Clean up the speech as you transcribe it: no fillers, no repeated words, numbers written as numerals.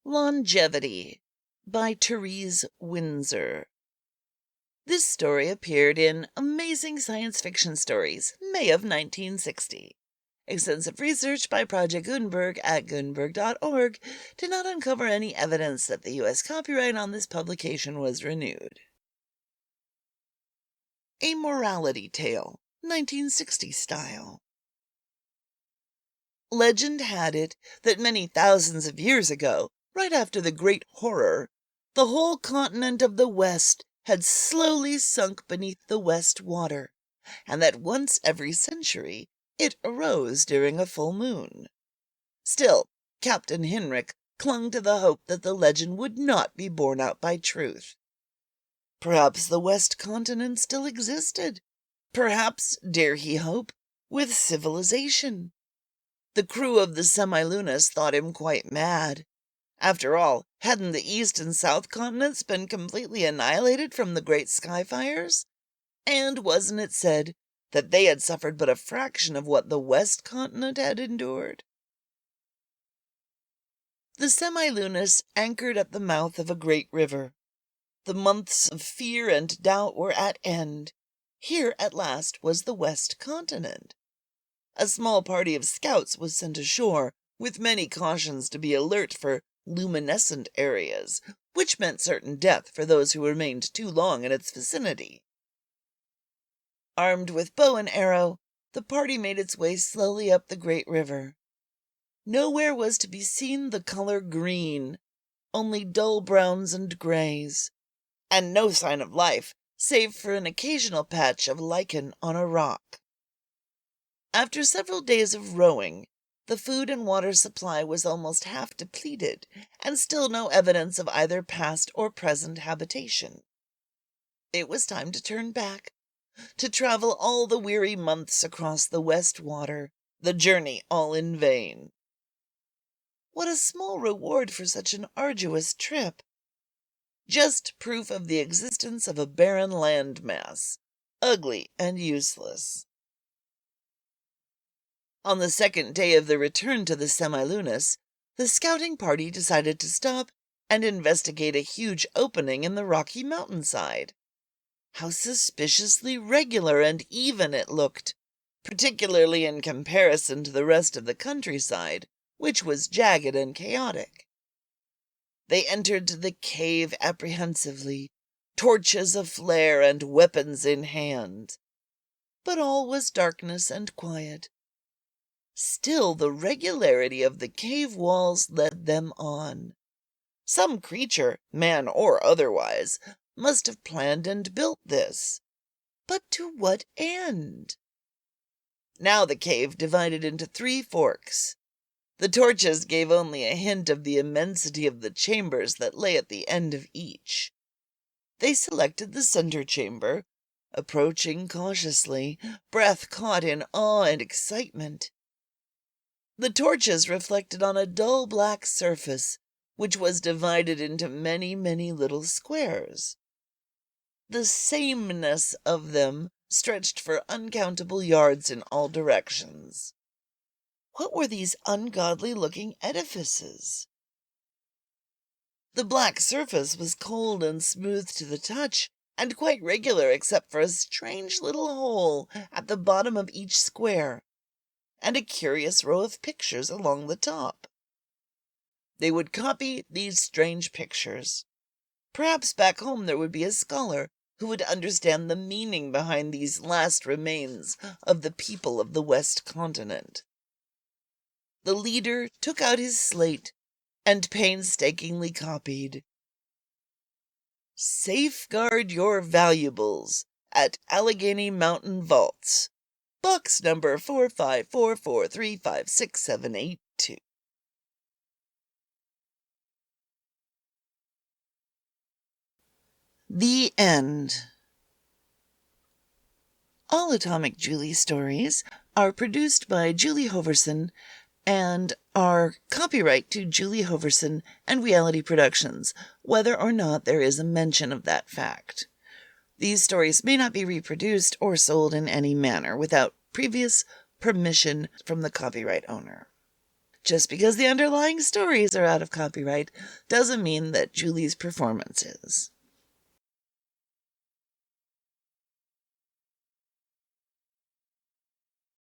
Longevity by Therese Windser. This story appeared in Amazing Science Fiction Stories, May of 1960. Extensive research by Project Gutenberg at Gutenberg.org did not uncover any evidence that the U.S. copyright on this publication was renewed. A Morality Tale, 1960 style. Legend had it that many thousands of years ago, right after the Great Horror, the whole continent of the West had slowly sunk beneath the West Water, and that once every century it arose during a full moon. Still, Captain Hinrik clung to the hope that the legend would not be borne out by truth. Perhaps the West Continent still existed. Perhaps, dare he hope, with civilization. The crew of the Semilunas thought him quite mad. After all, hadn't the East and South continents been completely annihilated from the great sky fires? And wasn't it said that they had suffered but a fraction of what the West continent had endured? The Semilunas anchored at the mouth of a great river. The months of fear and doubt were at end. Here at last was the West Continent. A small party of scouts was sent ashore, with many cautions to be alert for luminescent areas, which meant certain death for those who remained too long in its vicinity. Armed with bow and arrow, the party made its way slowly up the great river. Nowhere was to be seen the color green, only dull browns and grays, and no sign of life save for an occasional patch of lichen on a rock. After several days of rowing, the food and water supply was almost half depleted, and still no evidence of either past or present habitation. It was time to turn back, to travel all the weary months across the West Water, the journey all in vain. What a small reward for such an arduous trip! Just proof of the existence of a barren landmass, ugly and useless. On the second day of the return to the Semilunas, the scouting party decided to stop and investigate a huge opening in the rocky mountainside. How suspiciously regular and even it looked, particularly in comparison to the rest of the countryside, which was jagged and chaotic. They entered the cave apprehensively, torches aflare and weapons in hand. But all was darkness and quiet. Still, the regularity of the cave walls led them on. Some creature, man or otherwise, must have planned and built this. But to what end? Now the cave divided into 3 forks. The torches gave only a hint of the immensity of the chambers that lay at the end of each. They selected the center chamber, approaching cautiously, breath caught in awe and excitement. The torches reflected on a dull black surface, which was divided into many, many little squares. The sameness of them stretched for uncountable yards in all directions. What were these ungodly-looking edifices? The black surface was cold and smooth to the touch, and quite regular except for a strange little hole at the bottom of each square, and a curious row of pictures along the top. They would copy these strange pictures. Perhaps back home there would be a scholar who would understand the meaning behind these last remains of the people of the West Continent. The leader took out his slate and painstakingly copied. "Safeguard your valuables at Allegheny Mountain Vaults. Box number 4544356782. The end. All Atomic Julie stories are produced by Julie Hoverson and are copyright to Julie Hoverson and Reality Productions, whether or not there is a mention of that fact. These stories may not be reproduced or sold in any manner without previous permission from the copyright owner. Just because the underlying stories are out of copyright doesn't mean that Julie's performance is.